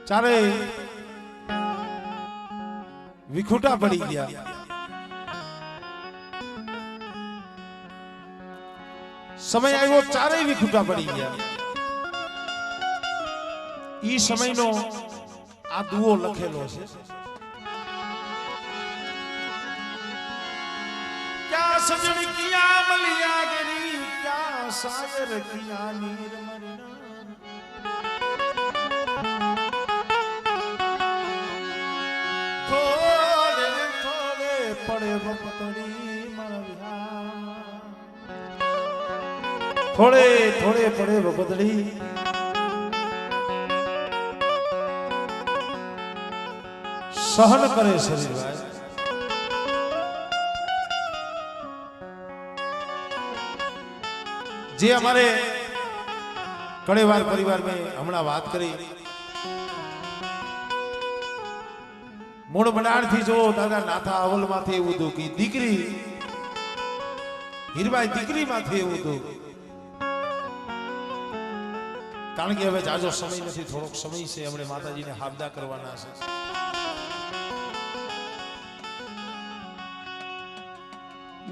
चारे विखुटा पड़ी गया। समय आयो चारे विखुटा पड़ी गया। ई समय नो आ दुओ लखेलो छे। क्या सजन किया मलिया गिरी, क्या सागर किया नीर मरना। थोड़े थोड़े पड़े बपतड़ी मरविया, थोड़े थोड़े पड़े बपतड़ी सहन करे शरीर भाई। जे हमारे कड़ेवार परिवार में हमणा बात करी मूળ બનાણ થી જો દાદા નાથા અવલ માથે એવું હતું કે દીકરી હીરબાઈ દીકરી માથે એવું હતું। કારણ કે હવે જાજો સમય નથી, થોડોક સમય છે, हमने માતાજીને હાબદા કરવાના છે।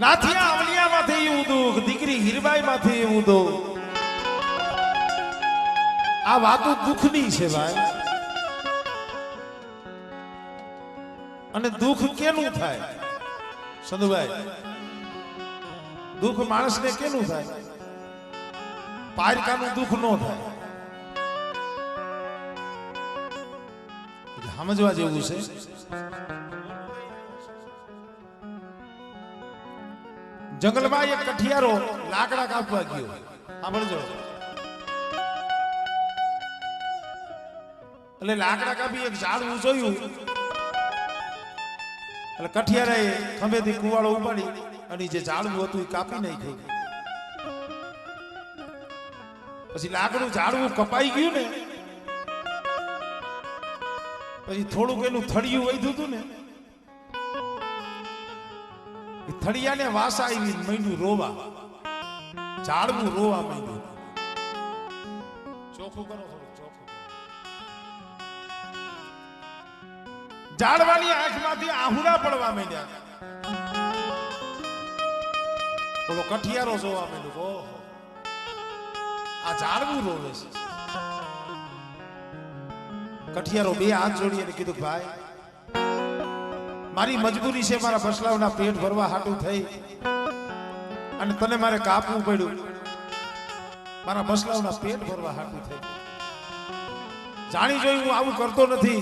નાથિયા અવલિયા માથે એવું હતું, દીકરી હીરબાઈ માથે એવું હતું। આ વાતો દુઃખની છે ભાઈ। અને દુઃખ કેનું થાય સંધુભાઈ? દુઃખ માણસને કેનું થાય? પારકાનું દુઃખ નો થાય। સમજવા જેવું છે। જંગલમાં એક કઠિયારો લાકડા કાપવા ગયો। સાંભળજો, એટલે લાકડા કાપી એક ઝાડવું જોયું, એટલે કઠિયારાએ ખંભેથી કુવાળો ઉપાડી અને જે ઝાડવું હતું એ કાપી નાખ્યું। પછી લાકડું ઝાડવું કપાઈ ગયું ને, પછી થોડુંક એનું થળિયું વધ્યું હતું ને, એ થળિયાને વાસા આવી માંડ્યું રોવા, ઝાડવું રોવા માંડ્યું। ચોખ્ખું કરો થોડું, ચોખ્ખું। ઝાડવાની આંખમાંથી આહુડા પડવા માંડ્યા। બોલો કઠિયારો જોવા માંડ્યો, ઓહો આ ઝાડવું રોવે છે। કઠિયારો બે હાથ જોડી અને કીધું, ભાઈ મારી મજબૂરી છે, મારા બસલાવના પેટ ભરવા હાટું થઈ અને તને મારે કાપવું પડ્યું। મારા બસલાવના પેટ ભરવા હાટું થઈ, જાણી જોઈ હું આવું કરતો નથી।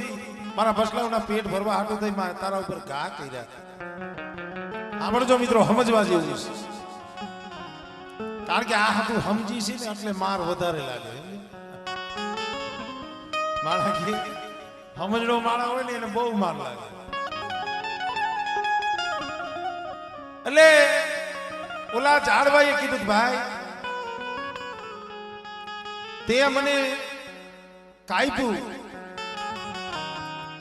મારા બસલાવના પેટ ભરવા હાટું થઈ તારા ઉપર ઘા કર્યા। સાંભળજો મિત્રો, સમજવા જેવું છે। કારણ કે આ હાટું સમજી છે ને એટલે માર વધારે લાગે। માણા કે સમજણો માણા હોય ને એને બહુ માર લાગે। એટલે ઓલા ઝાડવાએ કીધું, ભાઈ તે મને કાપ્યું,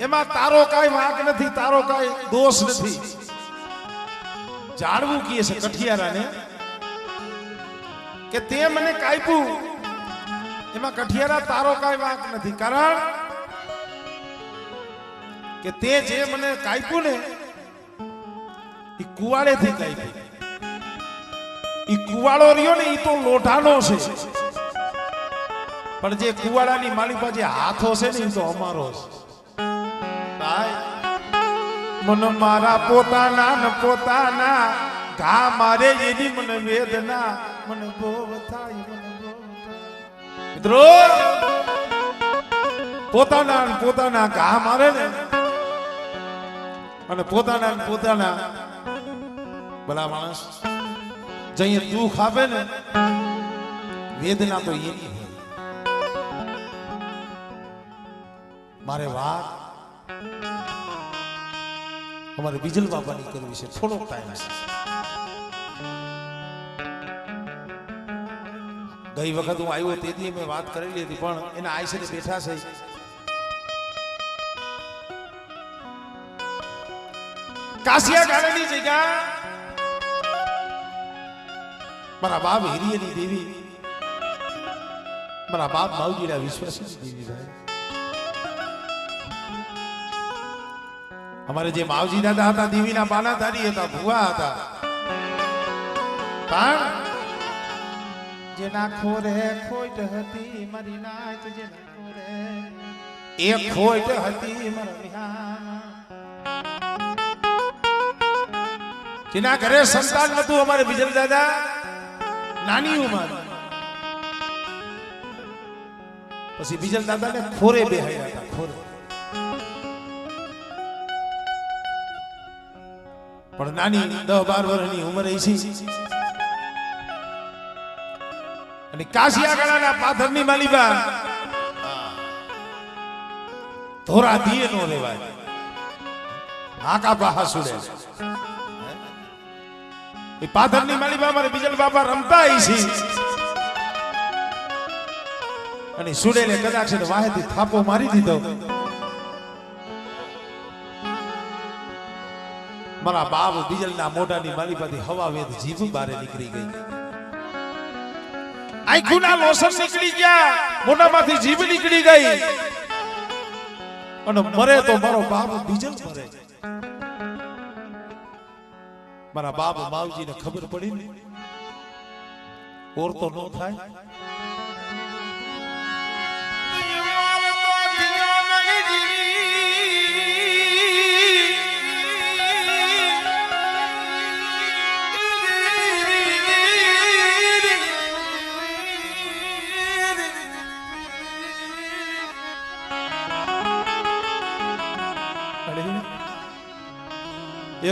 એમાં તારો કાઈ વાંક નથી, તારો કાઈ દોષ નથી। ઝાડવું કહે છે કઠિયારાને કે તે મને કાપ્યું, એમાં કઠિયારા તારો કાઈ વાંક નથી। કારણ કે તે જે મને કાપ્યું ને એ કુવાડેથી કાપ્યું। એ કુવાડો રહ્યો ને એ તો લોઢાનો છે, પણ જે કુવાડાની માલિપા જે હાથો છે ને એ તો અમારો છે। મન મારા પોતાના ન પોતાના ઘા મારે એની મને વેદના, મને ભોવ થાય, મને ભોવ થાય। મિત્રો પોતાના ન પોતાના ઘા મારે ને, અને પોતાના ન પોતાના ભલા માણસ જઈએ દુઃખ આપે ને, વેદના તો એની હોય। મારે વાત हमारे बिजल बाबा की करवी है, थोड़ो टाइम है। गई वक्त हूँ आयो तेदी में बात करेली थी, पण एना आयसे ने बैठा છે। कासिया गाड़नी जगह मारा बाप हिरियनी देवी, मारा बाप मावजीरा विश्वासी देवी भाई। અમારે જે માવજી દાદા હતા દેવીના બાનાધારી હતા, ભુવા હતા, પણ જેના ખોરે ખોટ હતી મારી નાચ, જેના ખોરે એક ખોટ હતી મારા વિહામાં, જેના ઘરે સંતાન નતું અમારે બીજલ દાદા નાની ઉંમર, પછી બીજલ દાદાને ખોરે બેહાડ્યા હતા, ખોરે. પણ નાની 10-12 વર્ષની ઉંમરે છે અને કાશિયાગળાના પાથરની માલિબા ધોરા દીએ નો લેવાય, હાકા બાહા સુડે. એ પાથરની માલિબા અમારે બીજલ બાબા રમતા છે અને સુડેલે કદાચ વાહેથી થાપો મારી દીધો. મારા બાપ બીજલના મોઢાની માલિબાથી હવા વેદ જીભ બારે નીકળી ગઈ, આંખોના લોસન નીકળી ગયા, મોઢામાંથી જીભ નીકળી ગઈ અને મરે તો મારો બાપ બીજલ મરે. મારા બાપ માવજીને ખબર પડી ને ઓર તો નો થાય.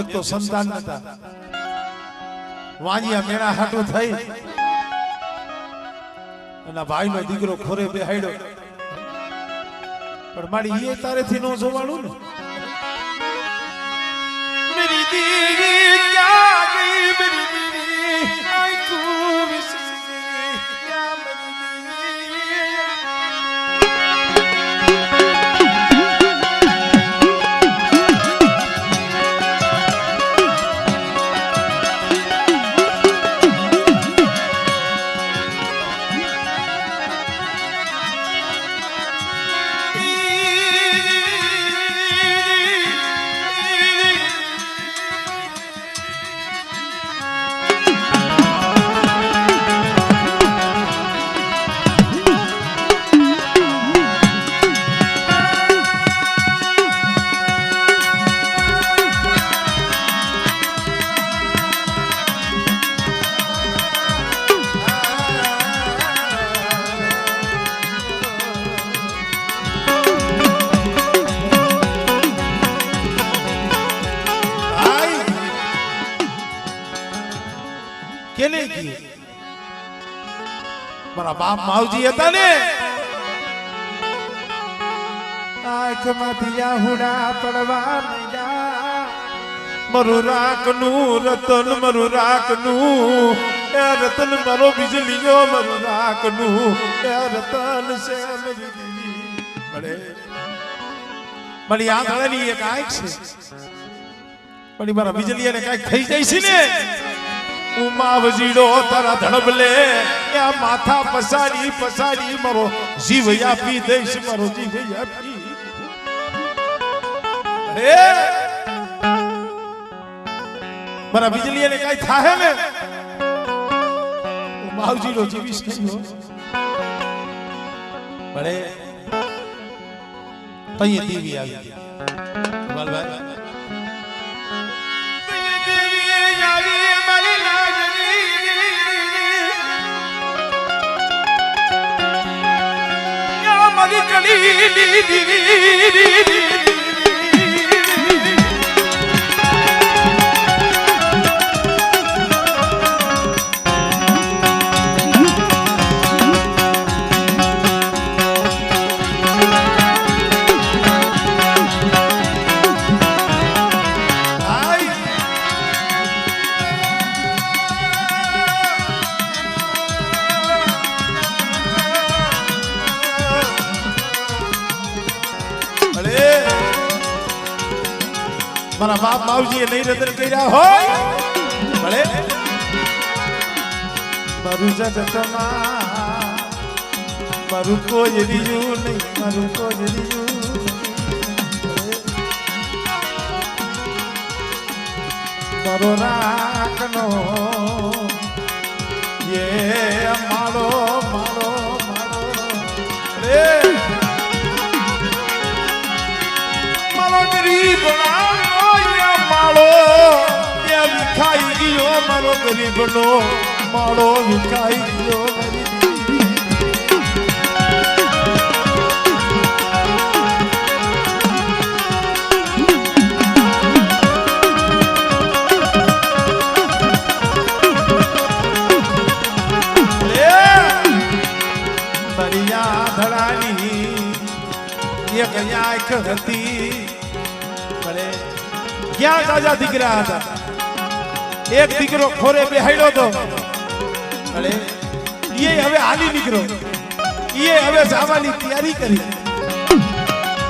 એક તો સંતાન નતા, વાંજિયા મેળા હાટું થઈ અને ભાઈનો દીકરો ખોરે બેહાડ્યો, પણ મારી એ તારેથી નો જોવાનું ને. મેરી દીવી ક્યાં ગઈ, મેરી દીવી આંખો વિસરી ગઈ, ક્યાં મેરી કેને કી મારા બાપ માવજી હતા ને, આંખમાંથી આહુડા પડવા માંડ્યા, મારું રાખનું રતન, મારું રાખનું એ રતન, મારો બીજલીઓ મારું રાખનું એ રતન છે મેરી દીવી. મળે મારી આંખળાની એક આંખ છે, પણ મારા બીજલીયાને કાંઈક થઈ જાય છે ને, ઉમાવજીડો તારા ધડબલે આ માથા પસાડી પસાડી મારો જીવ આપી દઈશ, મારો જીવ આપી. અરે મારા બીજલીને કઈ થાય ને, ઉમાવજીડો જીવીશ નહીં. ભલે તઈ દેવી આવી વાલભાઈ, મારા બાપ માવજીએ નહીં રતન કર્યા હોય, ભલે મારું જગતમાં મારું કોઈ રીયું નહીં, મારું કોઈ રીયું મારો રાખનો એ મારો મારો મારો રે મારો ગરીબ માળો એ વિખાઈ ગયો મારો ગરીબનો માળો વિખાઈ ગયો ક્યાં તાજા દીકરા હતા એક દીકરો ખોરે બેહાડ્યો તો અરે એ હવે હાલી નીકળો એ હવે જવાની તૈયારી કરી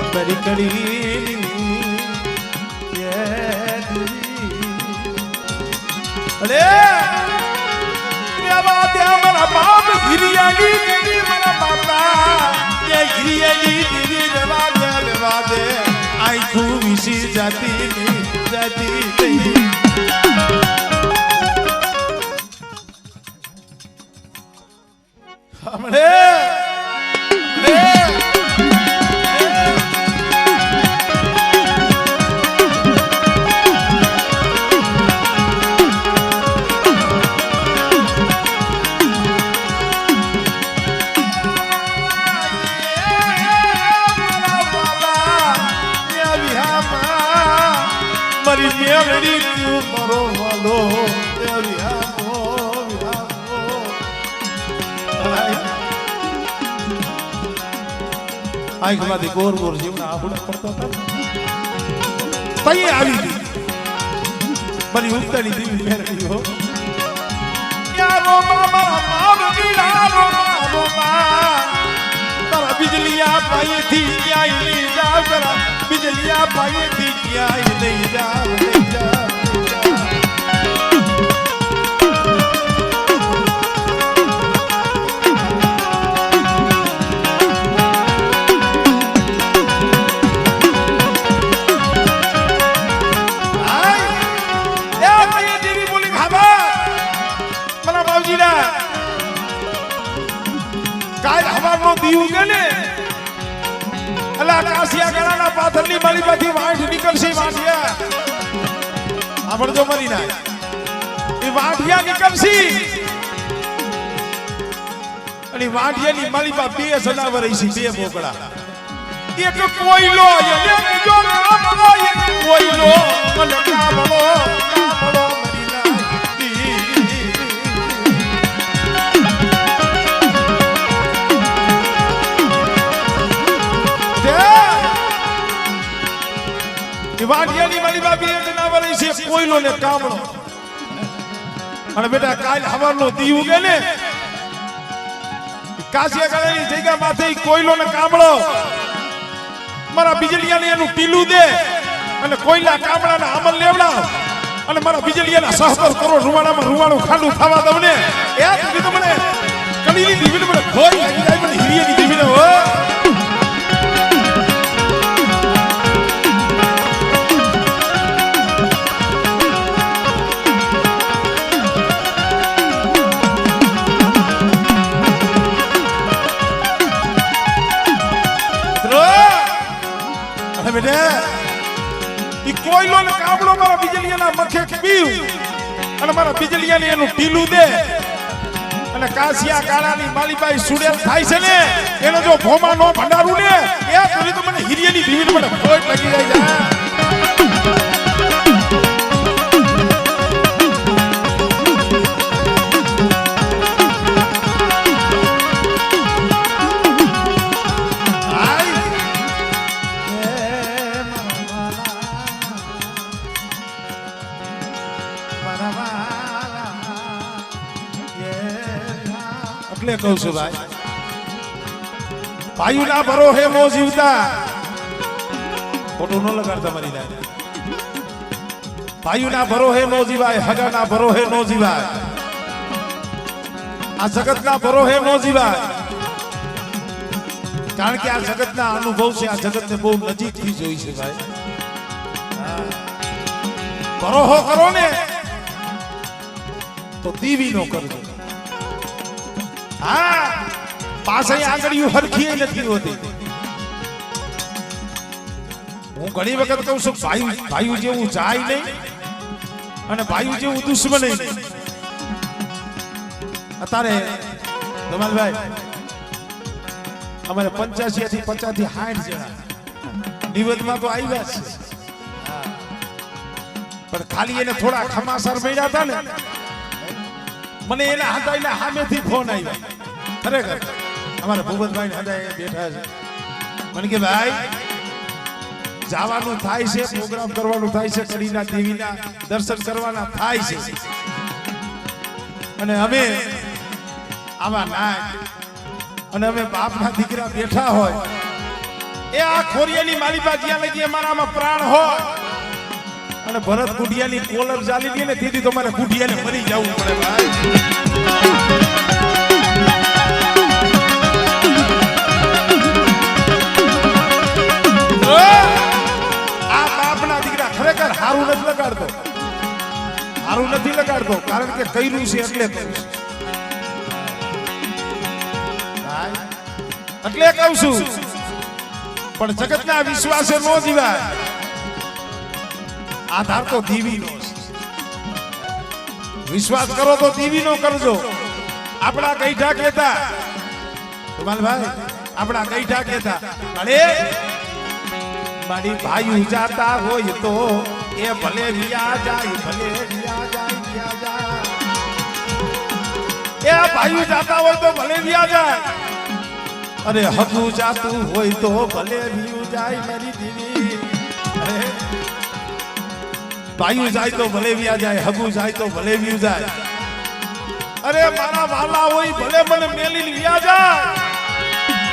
બરી કરી અરે મારા બાપ હિરિયાની મારા બાપા હિરિયાની દીદી રેવા દે આખું વિસી જાતી નહીં હમણે મારી મેળડી તું મારો વાલો આંખમાંથી ગોર ગોર જીવના આહુડા પડતા હતા તઈ આવી ગઈ મારી ઉગતાની દેવી મેળડી હો યારો મારા મામ ગીરારો મારો તારા બિજલિયા પાયેથી ક્યાંય લઈ જાવ તારા બિજલિયા પાયેથી ક્યાંય લઈ જાવ લઈ જાવ કાલ હવાનો દીવ ગને અલા કાસિયા ગળાના પાથરની મારી માંથી વાંઢ નીકળશે વાંઢિયા આવડજો મરી ના એ વાંઢિયા નીકળશે અને વાંઢિયાની મારી પાસે બે જનાવર છે બે બોકડા એક કોઈલો અને બીજો કામળો એક કોઈલો અને કામળો વાડિયાની મારી બાબી એક જનાવર છે કોઈલો ને કામળો અને બેટા કાલ હવારનો દીવ ઉગે ને કાસિયા ગળાની જગ્યા માથે કોઈલો ને કામળો મારા બીજલિયાને એનું ટીલું દે અને કોઈલા કામળાના અમલ લેવડાવ અને મારા બીજલિયાના સહબર કરો રૂવાણામાં રૂવાણું ખાડું ખાવા દઉં ને એ તો મને કડીની દીવીને મને ખોઈ લાગી જાય મને હિરિયાની દીવીને હો કોઈલો ને કાબડો મારા બીજલિયાના મખે પીવ અને મારા બીજલિયાને એનું ટીલું દે અને કાસિયા કાળાની માલીબાઈ સુડેલ થાય છે ને એનો જો ભોમા નો ભંડારું ને એ કરી તો મને હિરિયાની દીવીને મને ખોટ લાગી જાય એટલે કહું છું ભાઈ ભાઈ ના ભરો હે મો જીવતા ખોટું ન લગાડતા મારી જાય ભાઈ ના ભરો હે નો જીવાય હગા ના ભરો હે નો જીવાય આ જગત ના ભરો હે નો જીવાય કારણ કે આ જગત ના અનુભવ છે આ જગત ને બહુ નજીક થી જોઈ છે ભાઈ ભરોહો કરો ને તો દીવી નો કરજો. હા, પાસે આંગળીઓ હરખી નથી હોતી. હું ઘણી વખત કહું છું ભાઈ જેવું જાય નહીં અને ભાઈ જેવું દુશ્મન નહીં. અત્યારે ધમાલભાઈ અમારે 85 થી 50 થી 60 જણા નિવેદમાં તો આવ્યા છે, પણ ખાલી એને થોડા ખમાસર મળ્યા હતા ને, મને એના હદાયના સામેથી ફોન આવ્યા. ખરેખર અમારા ભૂપતભાઈ હદાય બેઠા છે. મને કે ભાઈ જવાનું થાય છે, પ્રોગ્રામ કરવાનું થાય છે, કડીના દેવીના દર્શન કરવાના થાય છે, અને અમે આવા નાય અને અમે બાપના દીકરા બેઠા હોય એ આ ખોરિયાની માલિબા જ્યાં લગી અમારામાં પ્રાણ હોય અને ભરત કુડિયાની કોલર ચાલી ગઈ ને તેથી તો મારે કુડિયાને મરી જવું પડે ભાઈ. આ બાપના દીકરા ખરેખર હારું નથી લગાડતો, હારું નથી લગાડતો, કારણ કે કર્યું છે એટલે કર્યું છે. એટલે કહું છું, પણ જગતના વિશ્વાસે નો જીવાય. આધાર તો દીવીનો છે. વિશ્વાસ કરો તો દીવીનો કરજો. આપણા ગઈઢા કહેતા ધમાલભાઈ, આપણા ગઈઢા કહેતા અરે મારી ભાઈ જાતા હોય તો એ ભલે વિયા જાય, ભલે વિયા જાય, વિયા જાય. એ ભાઈ જાતા હોય તો ભલે વિયા જાય, અરે હગું જાતું હોય તો ભલે વિયું જાય મારી દીવી. અરે ભાઈ જાય તો ભલે વિયા જાય, હગું જાય તો ભલે વિયું જાય. અરે મારા વાલા હોય ભલે મને મેલી વિયા જાય,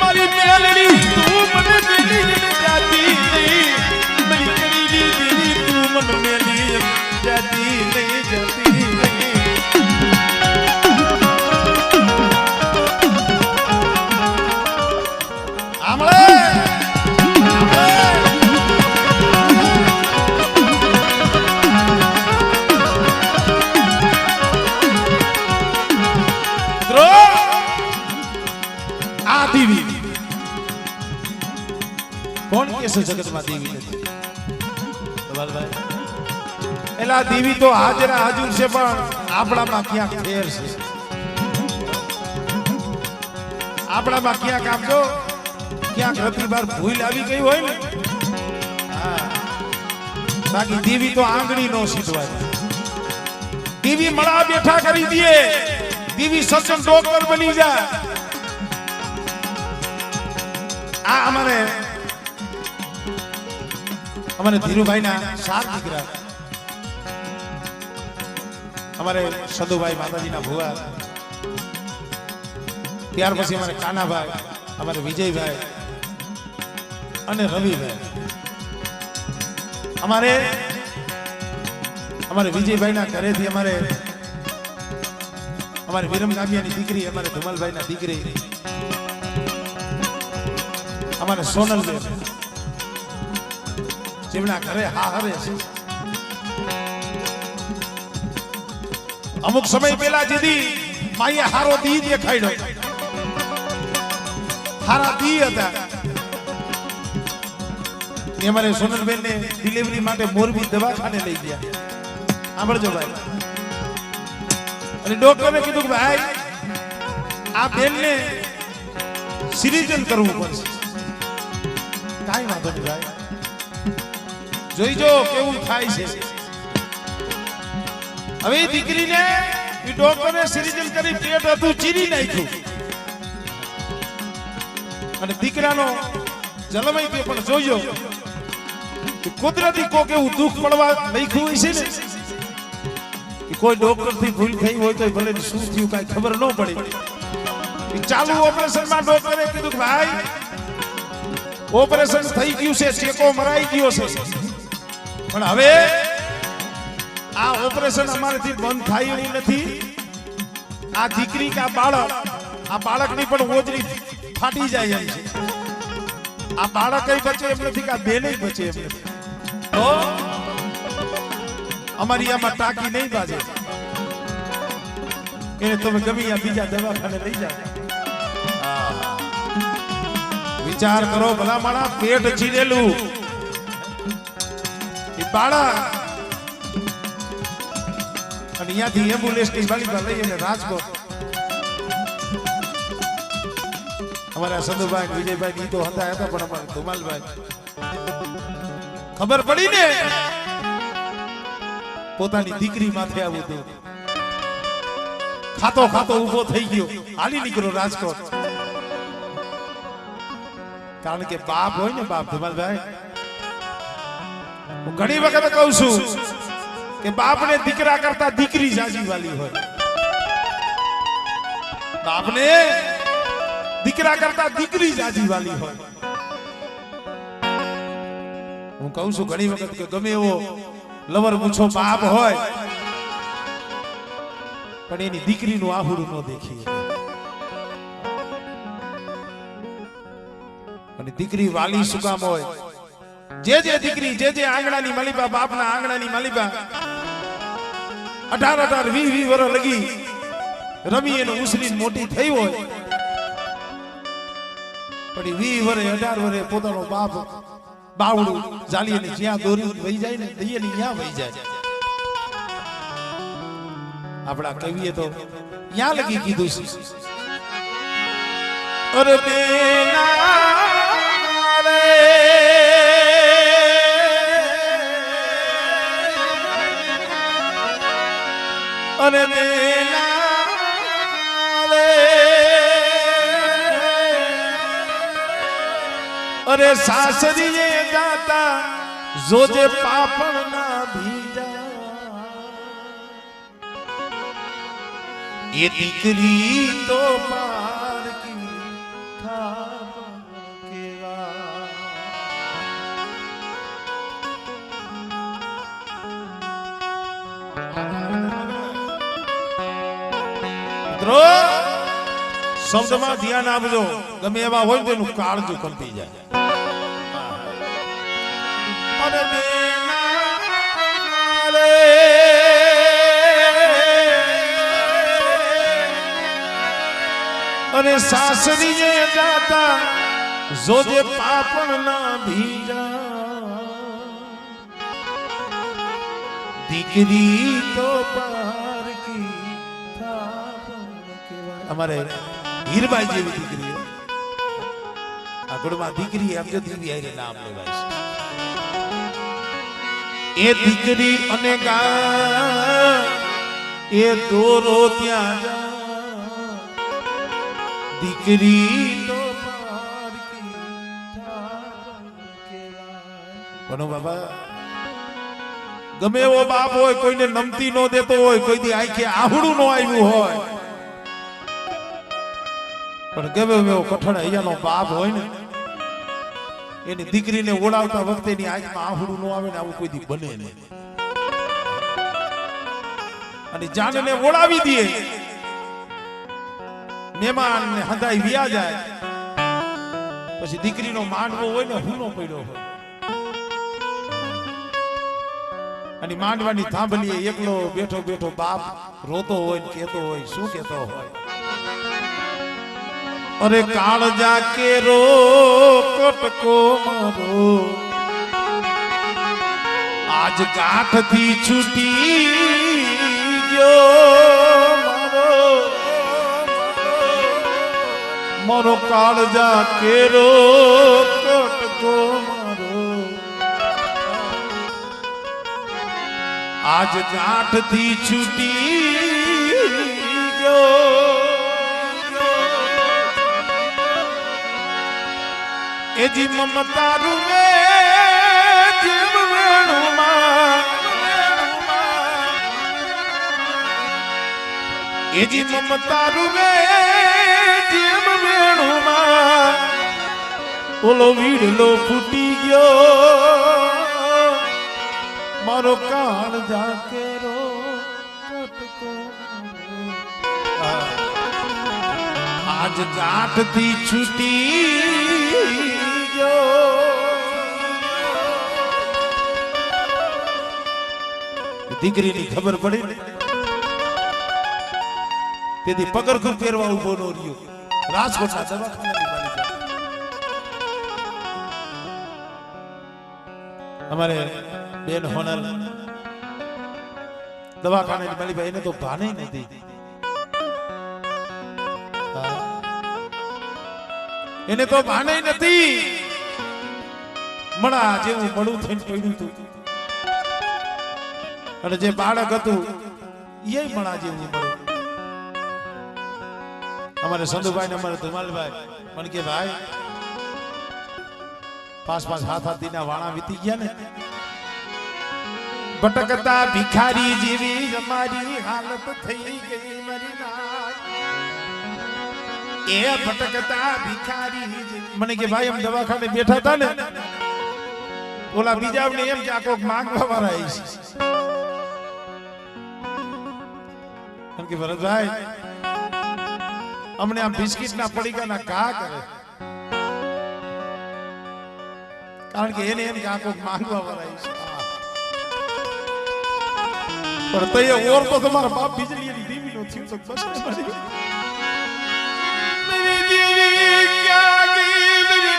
મારી મેલડી તું મને મેલી જાતી નહીં, મારી મેલી દીવી તું મને મેલી જાતી નહીં, જાતી નહીં. કોણ કે છે જગતમાં દેવી નથી? એલા દેવી તો હાજરા હાજર છે, પણ આપણામાં ક્યાંક ફેર છે. આપણામાં ક્યાંક આપજો, ક્યાંક રતિબાર ભૂલ આવી ગઈ હોય ને. બાકી દેવી તો આંગળી નો સીધવાય. દેવી મળા બેઠા કરી દે, દેવી સત્સંગ ડોક્ટર બની જાય. આ અમારે ધીરુભાઈ ના 7 દીકરા, અમારે સદુભાઈ માતાજી ના ભુવા, ત્યાર પછી અમારે કાનાભાઈ, અમારે વિજયભાઈ અને રવિભાઈ. અમારે વિજયભાઈ ના ઘરેથી અમારે વિરમ ગામિયાની દીકરી, અમારે ધુમલભાઈ ના દીકરી, અમારે સોનલબેન જેમના ઘરે હાહરે છે. અમુક સમય પહેલા જેથી માઈએ હારો દી દેખાડ્યો, હારા દી હતા. અમારે સોનલબેન ને ડિલિવરી માટે મોરબી દવાખાને લઈ ગયા. સાંભળજો ભાઈ. અને ડોક્ટરે કીધું કે ભાઈ આ બેન ને સિરિજન કરવું પડશે. કાંઈ વાંધો નહીં ભાઈ, જોઈજો કેવું થાય છે. હવે દીકરીને ડોક્ટરે સિરિજન કરી પેટ હતું ચીરી નાખ્યું અને દીકરાનો જન્મ થયો. પણ જોજો કુદરતી કોક એવું દુઃખ પડવા લખ્યું હોય છે ને, કોઈ ડોક્ટર થી ભૂલ થઈ હોય તો ભલે શું થયું કઈ ખબર ન પડી. ચાલુ ઓપરેશન માં ડોક્ટરે કીધું કે ભાઈ ઓપરેશન થઈ ગયું છે, ચેકો મરાઈ ગયો છે, પણ હવે આ ઓપરેશન અમારાથી બંધ થાય એવું નથી. આ દીકરી કે આ બાળકની પણ ઓજરી ફાટી જાય એમ છે. આ બાળક કઈ બચે એમ નથી કે આ બેન બચે એમ નથી. તો અમારી આમાં ટાંકી નહીં બાજે. એને તમે ગમે આ બીજા દવાખાને લઈ જાઓ. વિચાર કરો ભલા માણા, પેટ છીરેલું એ બાળા અને અહીંયાથી એમ્બ્યુલન્સ ની વાલીબા લઈ અને રાજકોટ અમારા સંધુભાઈ વિજયભાઈ ની તો હતા પણ અમારા ધુમાલભાઈ ખબર પડી ને પોતાની દીકરી માથે આવું હતું. ખાતો ખાતો ઉભો થઈ ગયો, હાલી નીકળ્યો રાજકોટ. કારણ કે બાપ હોય ને, બાપ ધુમાલભાઈ, હું ઘણી વખત કહું છું કે બાપને દીકરા કરતા દીકરી જાજી વાલી હોય. બાપને દીકરા કરતા દીકરી જાજી વાલી હોય. હું કહું છું ઘણી વખત કે ગમે એવો લવર મૂછો બાપ હોય પણ એની દીકરીનું આહુડું ન દેખી. અને દીકરી વાલી શું કામ હોય? જે દીકરી જે આંગણાની માલિબા, બાપના આંગણાની માલિબા 18 20 વર્ષ લગી રમી એને ઉછરીને મોટી થઈ હોય પણ 20 વર્ષ 18 વર્ષ પોતાનો બાપ બાવડું જાલીને જ્યાં દોરી વહી જાય ને દઈએ ને ત્યાં વહી જાય. આપણા કવિએ તો ત્યાં લગી કીધું છે, અરે બેના રે અરે બેના રે અરે સાસરીએ જાતા જોજે પાપણ ના ભીજા. એ દીકરી તો પારકી ખાવા કેવા. મિત્રો શબ્દમાં ધ્યાન આપજો, ગમે એવા હોય તો એનું કાળજું કંપી જાય. અરે બેના રે અરે સાસરીએ જાતા જોજે પાપણ ના ભીજા. દીકરી તો પારકી અમારે હીરબાઈ જેવી દીકરી, આ ગુણમાં દીકરી એમ જો દીવી આઈને નામ લેવાય છે. એ દીકરી અને ગા એ દોરો ત્યાં જા. દીકરી તો પારકી બનો બાબા. ગમે એવો બાપ હોય, કોઈને નમતી નો દેતો હોય, કોઈ દી આંખે આહુડું નો આવ્યું હોય, પણ ગમે એવો કઠણ અહીંયાનો બાપ હોય ને એની દીકરીને ઓળાવતા વખતે એની આંખમાં આહુડું નો આવે ને આવું કોઈ દી બને નહીં. અને જાનને ઓળાવી દે, મહેમાન ને હંધાઈ વ્યા જાય, પછી દીકરીનો માંડવો હોય ને હુનો પડ્યો હોય અને માંડવાની થાંભલીએ એકલો બેઠો બેઠો બાપ રોતો હોય ને કહેતો હોય, શું કહેતો હોય? અરે કાળજા કેરો કટકો મારો આજ ગાંઠથી છૂટી ગયો. મારો કાળજા કેરો કટકો મારો આજ ગાંઠથી છૂટી ગયો. એજી મમતા રૂમે જેમ વેણુમાં, એજી મમતા રૂમે જેમ વેણુમાં ઓલો વીડલો ફૂટી ગયો. મારો કાળજા કેરો કટકો આજ ગાંઠથી છૂટી ગયો. દીકરીની ખબર પડી ને તેથી પગરખું પહેરવા ઉભો નો રહ્યો રાજકોટના દવાખાનાની માલિકા અમારે બેન હોનલ દવાખાનાની માલિકા એને તો ભાને નથી એને તો ભાને નથી મણા જેવું મળું થઈને પડ્યું હતું અને જે બાળક હતું એ મણા જેવું મળ્યું અમારે સંધુભાઈ ને અમારે ધુમાલભાઈ પણ કે ભાઈ 5-5 7 દિના વાણા વીતી ગયા ને ભટકતા ભિખારી જેવી અમારી હાલત થઈ ગઈ મારી નાથ એ ભટકતા ભિખારી મને કે ભાઈ એમ દવાખાને બેઠા હતા ને ઓલા બીજાને એમ કે આ કોક માંગવા વાળા આવી છે કે ભરતભાઈ અમને આ બિસ્કિટ ના પડીકાના ઘા કરે કારણ કે એને એમ કે આ કોક માંગવા વાળા આવી છે પણ તઈએ ઓર તો તમારા બાપ બીજળીની દીવી નો થયું તો બસ મારી દેવી ક્યાં ગઈ મેરી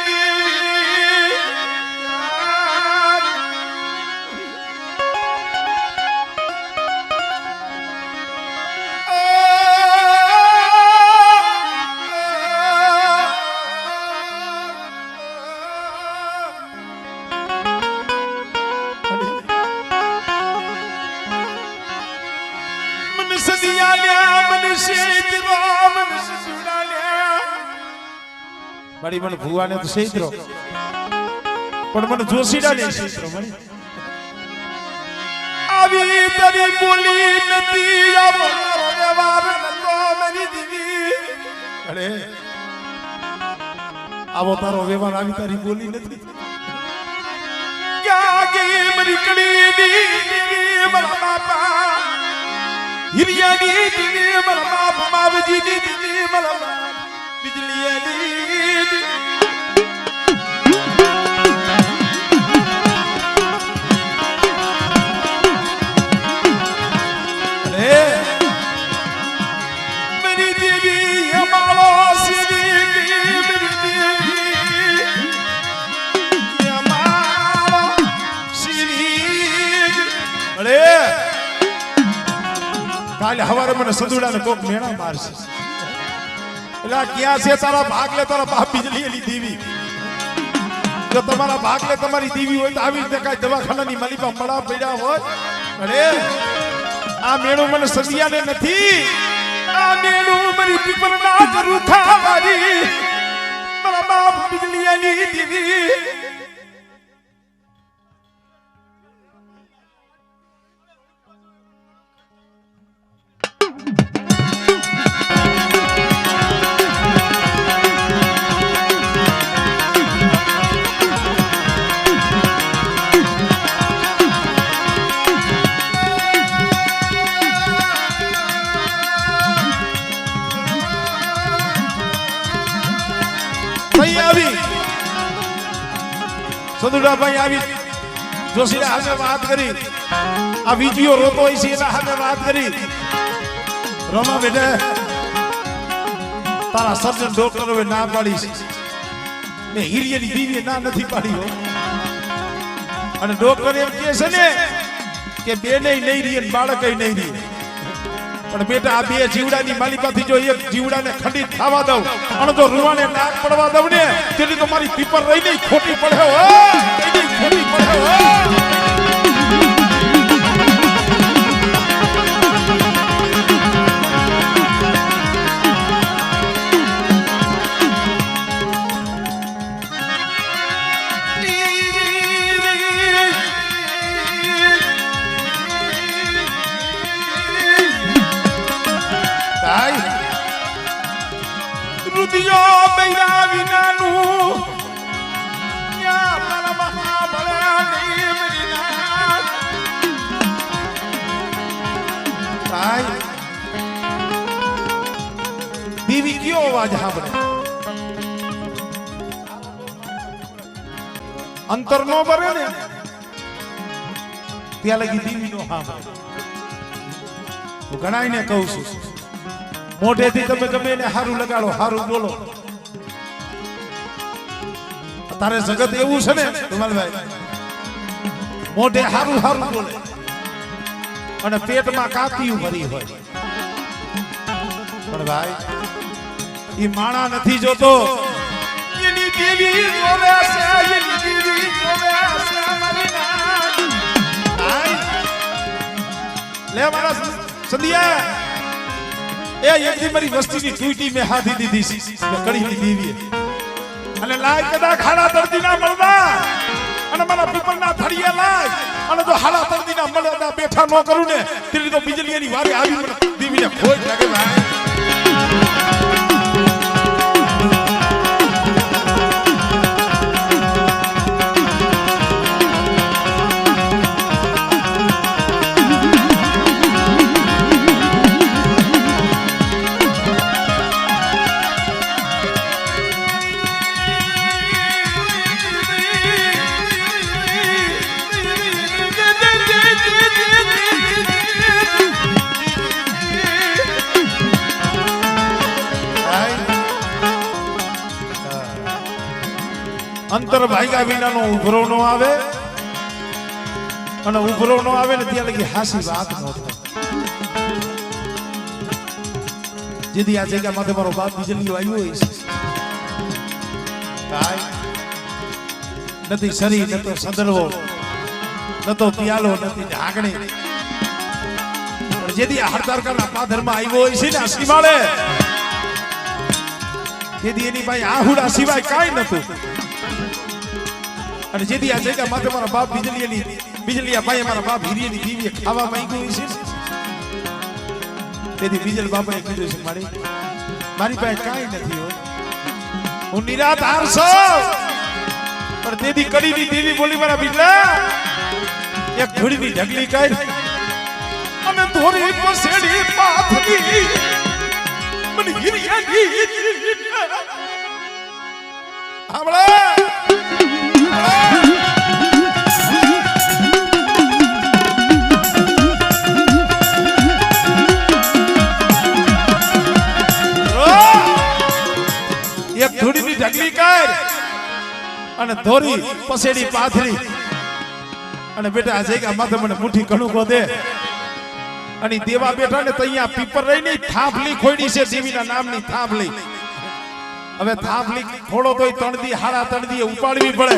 મારી મને ભુવાને તો સૈત્રો પણ મને જોશીડા ને સૈત્રો મને આવી તારી બોલી નથી આ મારો વ્યવહાર નતો મારી દીવી અરે આવો તારો વ્યવહાર આવી તારી બોલી નથી ક્યાં ગઈ મારી કડી દીવી મારા બાપા હિરિયાની દીવી મારા બાપ માવજીની દીવી મારા बिजली मेरी देवी हमारो श्री मेरी देवी हमारो श्री अरे काले हवारे મને સંદુડા ને કોક મેણા મારશે એલા ક્યાં છે તારા ભાગલે તારા બાપ બીજળીની દીવી જો તમારા ભાગલે તમારી દીવી હોય તો આવી રીતે કાઈ દવાખાનાની માલિકા મળા પડ્યા હોય અરે આ મેણું મને સદિયાને નથી આ મેણું મારી પીપરના કરુથા મારી મારા બાપ બીજળીની દીવી સંદુડાભાઈ આવી જોશીલા હામે વાત કરી આ વિડિયો રોતો હોય છે એના હામે વાત કરી રોમા બેટા તારા સર્જન ડોક્ટરોએ ના પાડી છે ને હિરિયની દીવીએ ના નથી પાડી હો અને ડોક્ટર એમ કહે છે ને કે બેને નહીં રીએ બાળકય નહીં રીએ પણ બેટા આ બે જીવડાની માલિકાથી જો એક જીવડાને ખંડિત થવા દઉં અને જો રૂવાને નાક પડવા દઉં ને તેની તો મારી પીપર રહી નહીં ખોટી પડે હો ખોટી પડે હો રુદિયો બૈરા વિનાનું યા પરમહા ભળાની મરીના તાઈ દીવી કયો અવાજ સાંભળે અંતર નો ભરે ને ત્યાં લગી દીવી નો સાંભળે હું ઘણાઈને કહું છું મોઢેથી તમે ગમે એને હારું લગાડો, હારું બોલો. તારે જગત એવું છે ને ધુમાલભાઈ, મોઢે હારું હારું બોલે અને પેટમાં કાતિયું ભરી હોય. પણ ભાઈ ઈ માણા નથી જોતો, એની દેવી જોવે છે, એની દેવી જોવે છે મારી નાથ. લે મારા સંધિયા એ એકદી મારી વસ્તીની ટૂટી મેં હાથી દીધી છે કડીની દેવીએ, અને લાય કદા ખાડા દર્દી ના મળવા અને મારા પીપળના થળિયા લાય અને જો હાડા દર્દી ના મળવા બેઠા ન કરું ને તેની તો બીજલીની વારે આવી મને દેવીને ખોટ લાગે ભાઈ. અંતર ભાગ્યા વિનાનો ઉભરો નો આવે અને ઉભરો નો આવે ને ત્યાં લગી હાસી વાત ન થાય. જેથી આ જગ્યા માથે મારો બાપ બીજલીઓ આવ્યો હોય છે, નથી શરી, ન તો સંદર્ભો, ન તો પિયાલો, નથી ઢાંકણી. જેથી આ હરતારકાના પાધરમાં આવ્યો હોય છે ને આ સીમાડે, જેથી એની પાસે આહુડા સિવાય કાંઈ નતું. અને જેથી આ જગ્યા માથે મારા બાપ બીજલિયા ભાઈ મારા બાપ હિરિયની દીવીએ ખાવા માંગ્યું છે, તેથી બીજલ બાપાએ કીધું છે મારી પાસે કાંઈ નથી હોય, હું નિરાત હારશો. પણ તેથી કડીની દેવી બોલી મારા બીજલા એક ઘોડીની ઢગલી કાઢ અને ધોરી પસેડી પાથરી મને હિરિયાની સાંભળે. એક ધૂળીની ઢગલી કાઢ અને ધોરી પસેડી પાથરી અને બેટા આ જગ્યા માથે મને મુઠ્ઠી કણુકો દે. અને દેવા બેઠા ને તૈયા પીપર રહી ની થાંભલી ખોડી છે દેવીના નામની થાંભલી. હવે થાંભલી થોડો તોય તણદી હાડા તણદી ઉપાડવી પડે.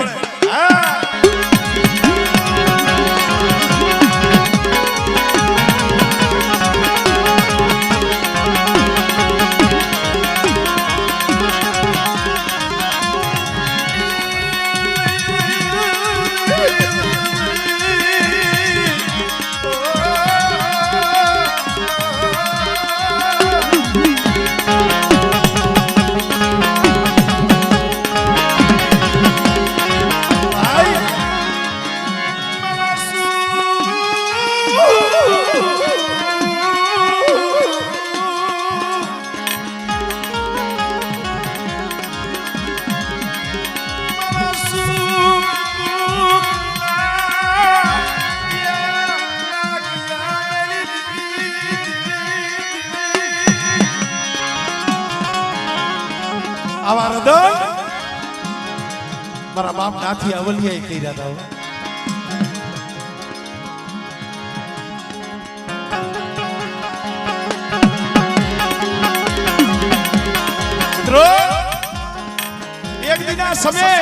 આવા હૃદય મારા બાપ નાથી અવલિયા કર્યા હતા. મિત્રો એક દિના સમય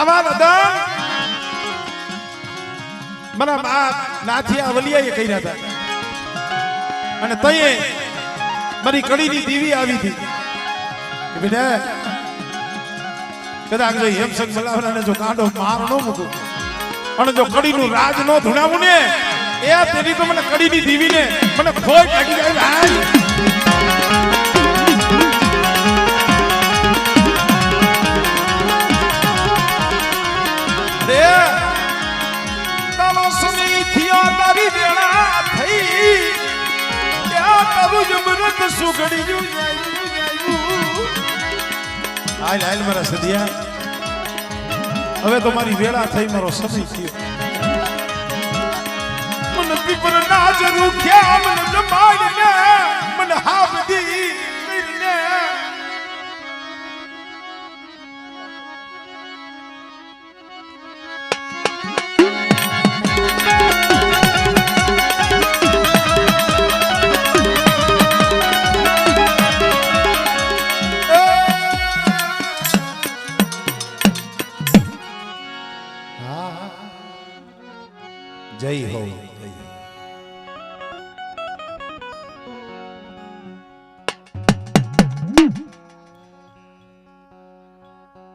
આવા હૃદય મારા બાપ નાથી અવલિયા કર્યા હતા અને તયે મારી કડીની દેવી આવી હતી. કદાચ જો હેમસંગ બલાવરાને જો કાંડો માર ન મૂકું અને જો કડીનું રાજ નો ધુણાવું ને એ તેની તો મને કડીની દીવીને મને ખોટ લાગી જાય ભાઈ. રે તારો સમય થયો તારી વેળા થઈ ત્યાં તારું જબરત સુગડ્યું. હાલ હાલ મારા સદિયા, હવે તો મારી વેળા થઈ, મારો સમય થયો. મન પીપર ના જ રૂખ્યા મન જમાડીને મન હાબદી કરીને જય હો